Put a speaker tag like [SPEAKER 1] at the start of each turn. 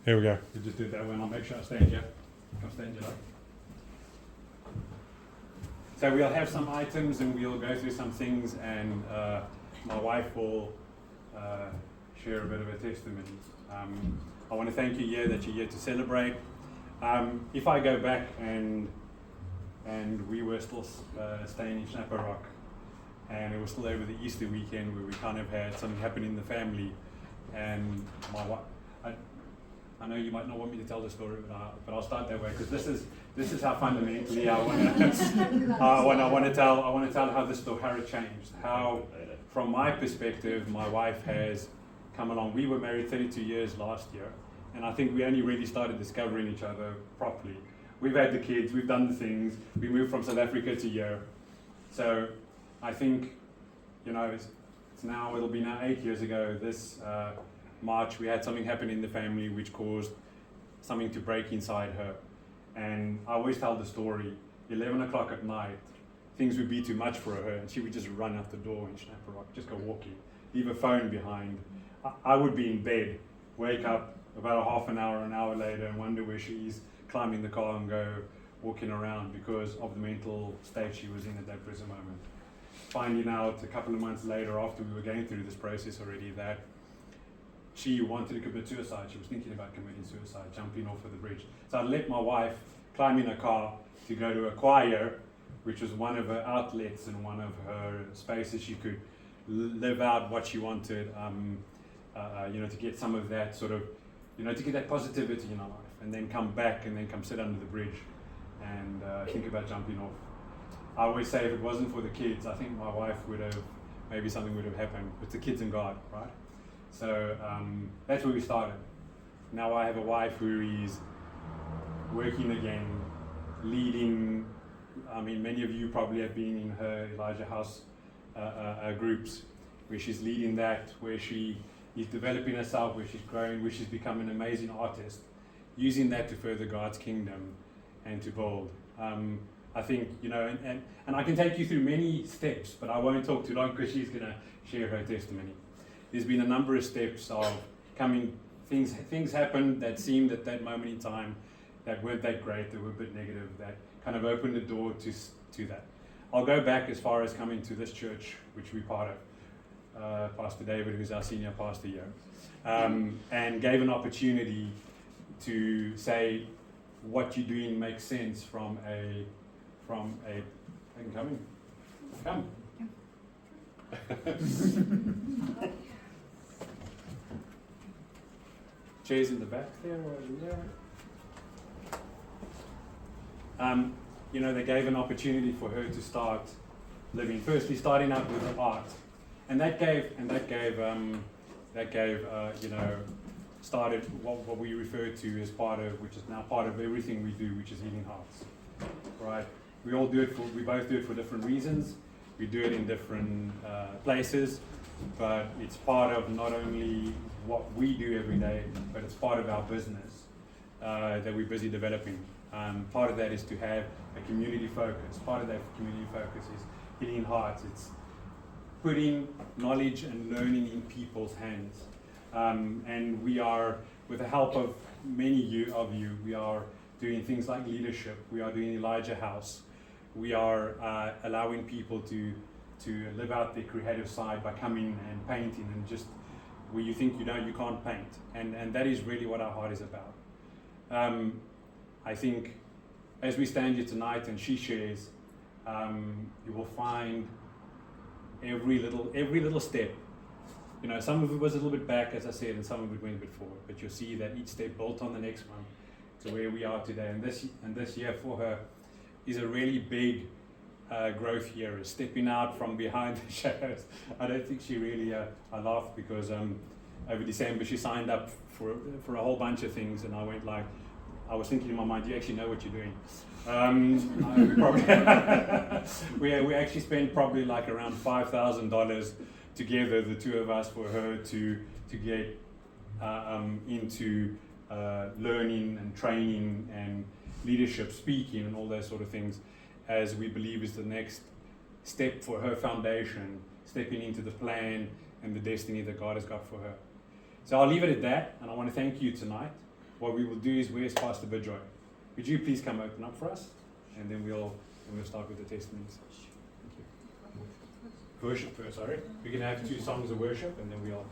[SPEAKER 1] Here we go.
[SPEAKER 2] You just do it that way and I'll make sure I stand here. Come stand here. So we'll have some items and we'll go through some things, and my wife will share a bit of a testimony. I want to thank you here that you're here to celebrate. If I go back and we were still staying in Schnapper Rock, and it was still over the Easter weekend where we kind of had something happen in the family, and my wife, I know you might not want me to tell the story, but I'll start that way, because this is how fundamentally I want to tell how this story, how it changed, how from my perspective my wife has come along. We were married 32 years last year, and I think we only really started discovering each other properly. We've had the kids, we've done the things, we moved from South Africa to here. So I think, it's now, it'll be now 8 years ago this March, we had something happen in the family which caused something to break inside her. And I always tell the story, 11 o'clock at night, things would be too much for her, and she would just run out the door in Schnapper Rock, just go walking, leave her phone behind. I would be in bed, wake up about a half an hour later, and wonder where she is, climb in the car and go walking around because of the mental state she was in at that present moment. Finding out a couple of months later, after we were going through this process already, that she wanted to commit suicide. She was thinking about committing suicide, jumping off of the bridge. So I let my wife climb in a car to go to a choir, which was one of her outlets and one of her spaces she could live out what she wanted, to get some of that sort of, to get that positivity in her life, and then come back and then come sit under the bridge and think about jumping off. I always say if it wasn't for the kids, I think my wife maybe something would have happened. It's the kids and God, right? So that's where we started. Now I have a wife who is working again, leading. I mean, many of you probably have been in her Elijah House groups, where she's leading that, where she is developing herself, where she's growing, where she's becoming an amazing artist, using that to further God's kingdom and to build. I think, and I can take you through many steps, but I won't talk too long because she's going to share her testimony. There's been a number of steps of things happened that seemed at that moment in time that weren't that great, that were a bit negative, that kind of opened the door to that. I'll go back as far as coming to this church, which we're part of, Pastor David, who's our senior pastor here, and gave an opportunity to say what you're doing makes sense from a I can come. Chairs in the back there or in there. They gave an opportunity for her to start living. Firstly, starting out with the art, and that gave started what we refer to as which is now part of everything we do, which is healing hearts. Right? We both do it for different reasons. We do it in different places, but it's part of not only what we do every day, but it's part of our business that we're busy developing. Part of that is to have a community focus. Part of that community focus is healing hearts. It's putting knowledge and learning in people's hands. And we are, with the help of many of you, we are doing things like leadership. We are doing Elijah House. We are allowing people to live out their creative side by coming and painting, and just where you think you can't paint. And that is really what our heart is about. I think as we stand here tonight and she shares, you will find every little step. Some of it was a little bit back, as I said, and some of it went a bit forward. But you'll see that each step built on the next one to where we are today. And this year for her is a really big growth year, is stepping out from behind the shadows. I don't think she really, I laughed because over December she signed up for a whole bunch of things, and I was thinking in my mind, do you actually know what you're doing? We actually spent probably like around $5,000 together, the two of us, for her to get into learning and training and leadership, speaking, and all those sort of things, as we believe is the next step for her foundation, stepping into the plan and the destiny that God has got for her. So I'll leave it at that, and I want to thank you tonight what we will do is, where's Pastor Bejoy? Would you please come open up for us? And then we'll start with the testimonies. Thank you. Worship first, sorry. We're going to have 2 songs of worship, and then we'll